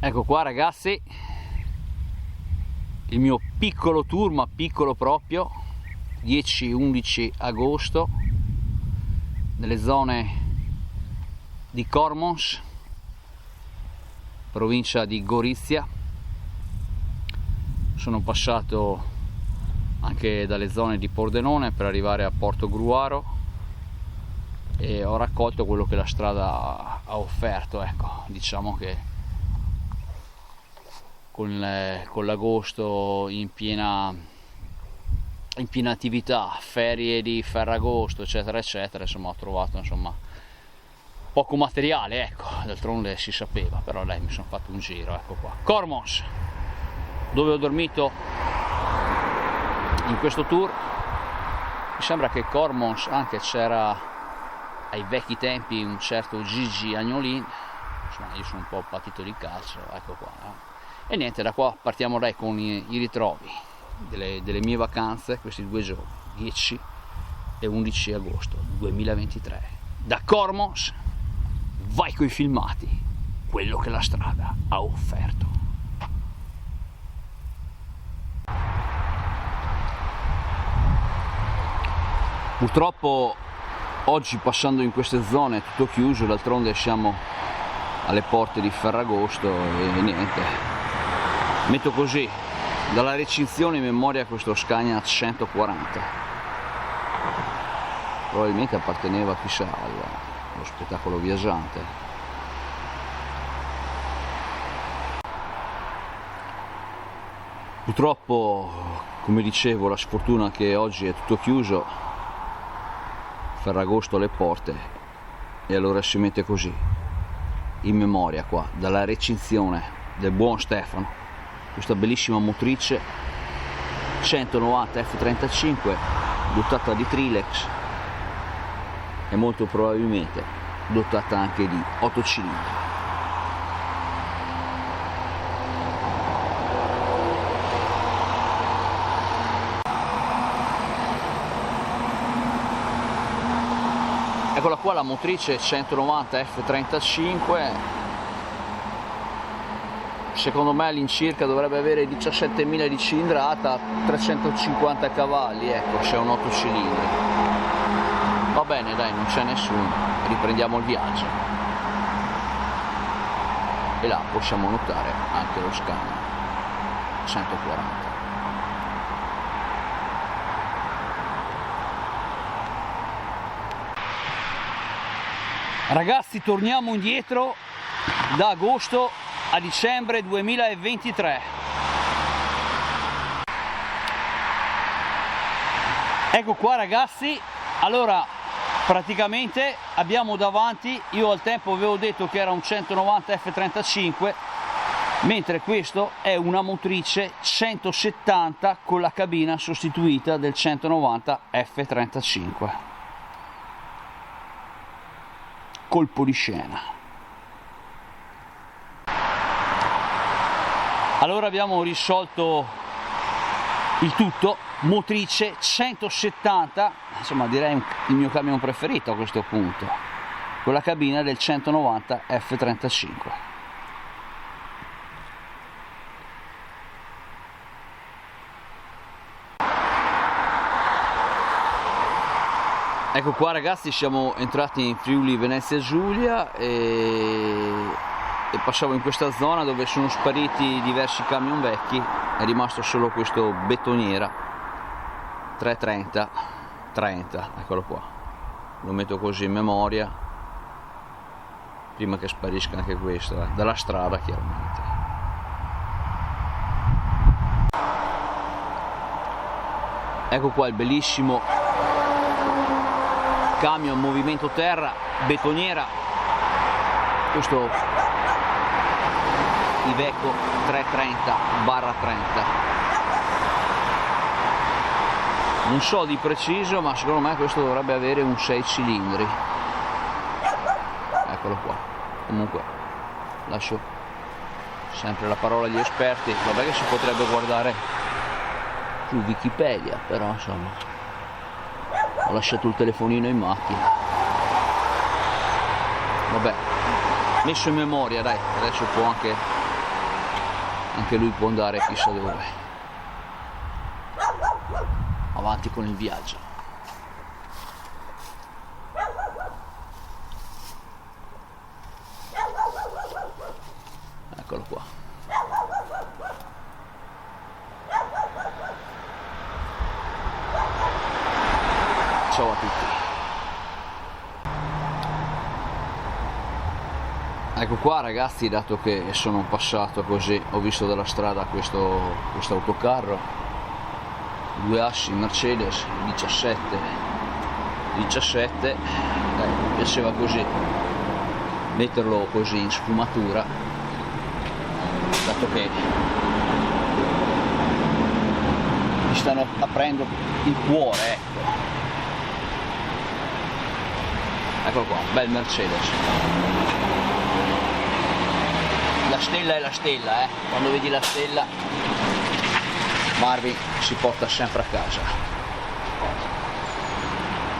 Ecco qua ragazzi, il mio piccolo tour, ma piccolo proprio, 10-11 agosto, nelle zone di Cormons, provincia di Gorizia. Sono passato anche dalle zone di Pordenone per arrivare a Porto Gruaro e ho raccolto quello che la strada ha offerto. Ecco, diciamo che con l'agosto in piena attività, ferie di Ferragosto eccetera eccetera, insomma ho trovato poco materiale, ecco, d'altronde si sapeva, però dai, mi sono fatto un giro. Ecco qua Cormons, dove ho dormito in questo tour. Mi sembra che Cormons anche c'era ai vecchi tempi un certo Gigi Agnolin, insomma io sono un po' patito di calcio, ecco qua, no? E niente, da qua partiamo dai con i ritrovi delle mie vacanze questi 2 giorni, 10 e 11 agosto 2023. Da Cormons vai coi filmati, quello che la strada ha offerto. Purtroppo oggi, passando in queste zone, è tutto chiuso, d'altronde siamo alle porte di Ferragosto e niente. Metto così, dalla recinzione in memoria questo Scania 140, probabilmente apparteneva chissà allo spettacolo viaggiante. Purtroppo, come dicevo, la sfortuna che oggi è tutto chiuso, Ferragosto alle porte, e allora si mette così, in memoria qua, dalla recinzione del buon Stefano, questa bellissima motrice 190 F35 dotata di Trilex e molto probabilmente dotata anche di 8 cilindri. Eccola qua la motrice 190 F35, secondo me all'incirca dovrebbe avere 17.000 di cilindrata, 350 cavalli, ecco, c'è un 8 cilindri. Va bene dai, non c'è nessuno, riprendiamo il viaggio. E là possiamo notare anche lo Scania 140. Ragazzi, torniamo indietro da agosto a dicembre 2023. Ecco qua ragazzi, allora praticamente abbiamo davanti, io al tempo avevo detto che era un 190 F35, mentre questo è una motrice 170 con la cabina sostituita del 190 F35. Colpo di scena. Allora abbiamo risolto il tutto, motrice 170, insomma direi il mio camion preferito a questo punto, con la cabina del 190 F35. Ecco qua ragazzi, siamo entrati in Friuli Venezia Giulia e passavo in questa zona dove sono spariti diversi camion vecchi, è rimasto solo questo Betoniera 330, eccolo qua, lo metto così in memoria prima che sparisca anche questo, dalla strada chiaramente. Ecco qua il bellissimo camion movimento terra Betoniera, questo Iveco 330/30. Non so di preciso, ma secondo me questo dovrebbe avere un 6 cilindri. Eccolo qua. Comunque lascio sempre la parola agli esperti. Vabbè che si potrebbe guardare su Wikipedia, però insomma ho lasciato il telefonino in macchina. Vabbè, messo in memoria, dai, adesso può anche anche lui può andare chissà dove. Avanti con il viaggio. Eccolo qua. Ciao a tutti. Ecco qua ragazzi, dato che sono passato così, ho visto dalla strada questo autocarro, due assi Mercedes 17, mi piaceva così metterlo così in sfumatura, dato che mi stanno aprendo il cuore, ecco. Eccolo qua, un bel Mercedes. La stella è la stella, quando vedi la stella Marvin si porta sempre a casa.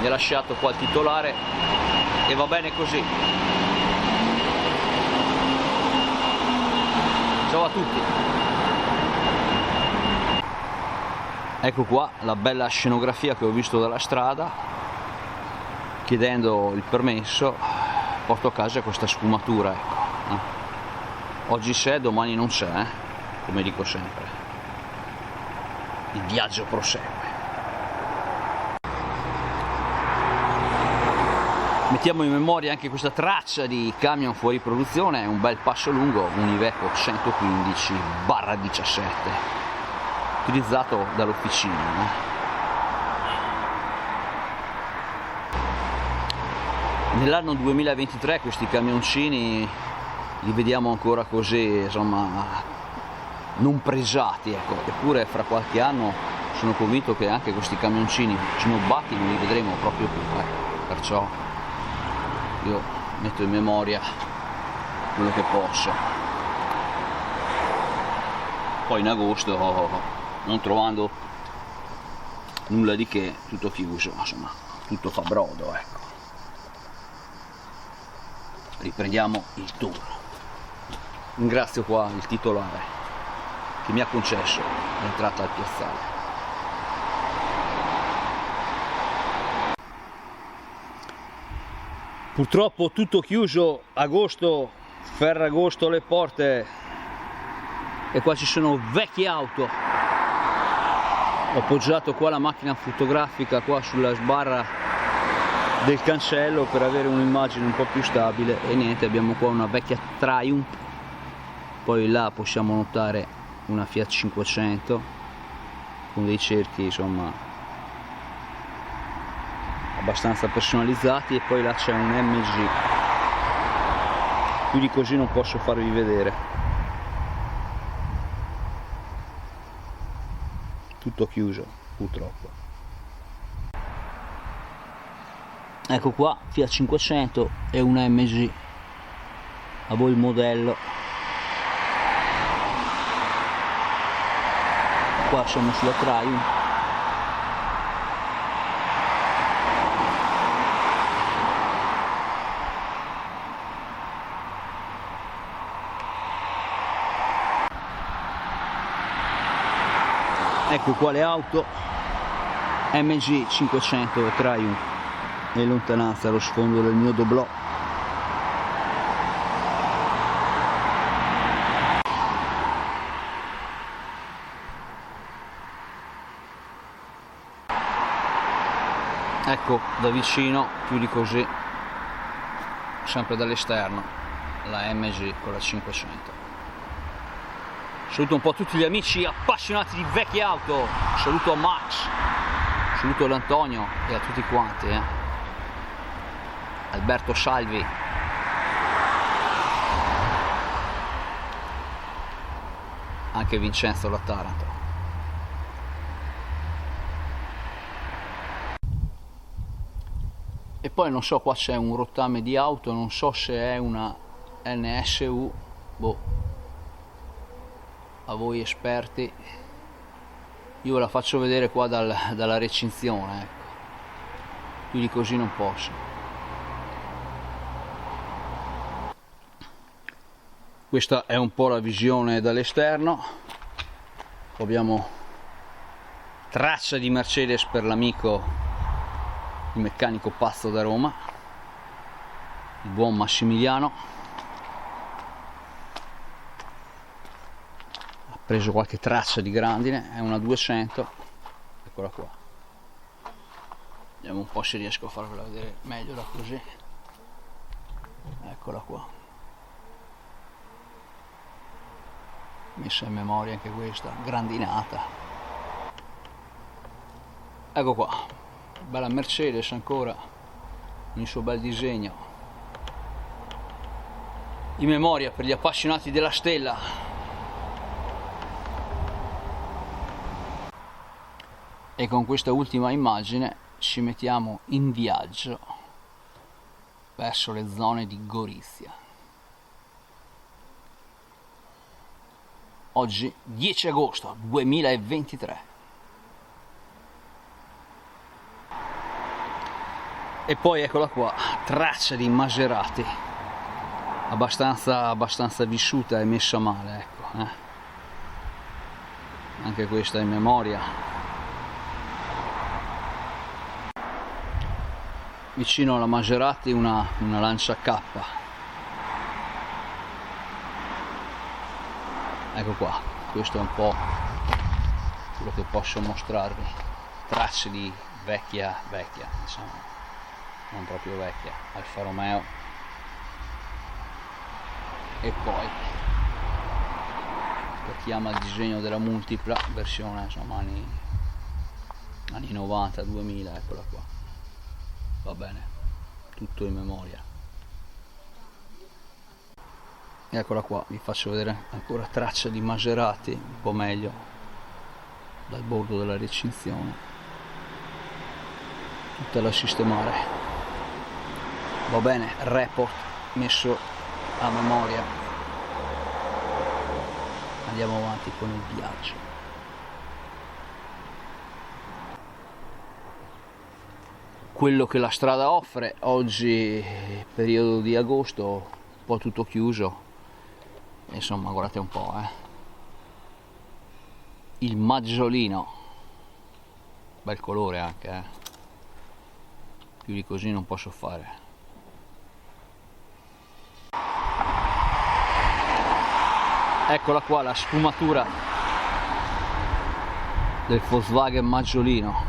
Mi ha lasciato qua il titolare e va bene così. Ciao a tutti. Ecco qua la bella scenografia che ho visto dalla strada. Chiedendo il permesso porto a casa questa sfumatura, ecco. Oggi c'è, domani non c'è, come dico sempre. Il viaggio prosegue. Mettiamo in memoria anche questa traccia di camion fuori produzione, è un bel passo lungo, un Iveco 115/17, utilizzato dall'officina. Nell'anno 2023 questi camioncini li vediamo ancora così, insomma, non pregiati, ecco. Eppure fra qualche anno sono convinto che anche questi camioncini snobbati non li vedremo proprio più, perciò io metto in memoria quello che posso. Poi in agosto, non trovando nulla di che, tutto chiuso, insomma, tutto fa brodo, ecco. Riprendiamo il tour. Ringrazio qua il titolare che mi ha concesso l'entrata al piazzale. Purtroppo tutto chiuso, agosto, Ferragosto alle porte, e qua ci sono vecchie auto. Ho appoggiato qua la macchina fotografica qua sulla sbarra del cancello per avere un'immagine un po' più stabile, e niente, abbiamo qua una vecchia Triumph. Poi là possiamo notare una Fiat 500 con dei cerchi, insomma, abbastanza personalizzati, e poi là c'è un MG. Più di così non posso farvi vedere. Tutto chiuso, purtroppo. Ecco qua, Fiat 500 e un MG. A voi il modello. Qua siamo sulla Triumph. Ecco qua le auto, MG 500 Triumph in lontananza allo sfondo del mio doblò. Ecco da vicino, più di così, sempre dall'esterno, la MG con la 500. Saluto un po' tutti gli amici appassionati di vecchie auto, saluto a Max, saluto ad Antonio e a tutti quanti, Alberto Salvi. Anche Vincenzo da Taranto. E poi non so, qua c'è un rottame di auto, non so se è una NSU, boh, a voi esperti. Io ve la faccio vedere qua dalla recinzione, ecco. Più di così non posso. Questa è un po' la visione dall'esterno. Abbiamo traccia di Mercedes per l'amico, il meccanico pazzo da Roma, il buon Massimiliano. Ha preso qualche traccia di grandine, è una 200, eccola qua. Vediamo un po' se riesco a farvela vedere meglio da così. Eccola qua. Messa in memoria anche questa, grandinata. Ecco qua, bella Mercedes ancora, con il suo bel disegno. In memoria per gli appassionati della stella. E con questa ultima immagine ci mettiamo in viaggio verso le zone di Gorizia. Oggi 10 agosto 2023. E poi eccola qua, traccia di Maserati, abbastanza vissuta e messa male, ecco. Anche questa in memoria. Vicino alla Maserati una Lancia K. Ecco qua, questo è un po' quello che posso mostrarvi, tracce di vecchia, diciamo, non proprio vecchia, Alfa Romeo. E poi per chi ama il disegno della multipla, versione insomma anni 90, 2000, eccola qua, va bene, tutto in memoria. Eccola qua, vi faccio vedere ancora traccia di Maserati, un po' meglio dal bordo della recinzione, tutta da sistemare. Va bene, report messo a memoria. Andiamo avanti con il viaggio. Quello che la strada offre oggi, periodo di agosto, un po' tutto chiuso. Insomma, guardate un po', il maggiolino, bel colore anche, più di così non posso fare. Eccola qua la sfumatura del Volkswagen maggiolino.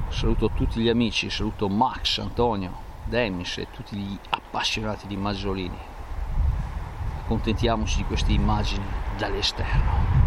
Saluto tutti gli amici, saluto Max, Antonio, Demis e tutti gli appassionati di maggiolini. Accontentiamoci di queste immagini dall'esterno.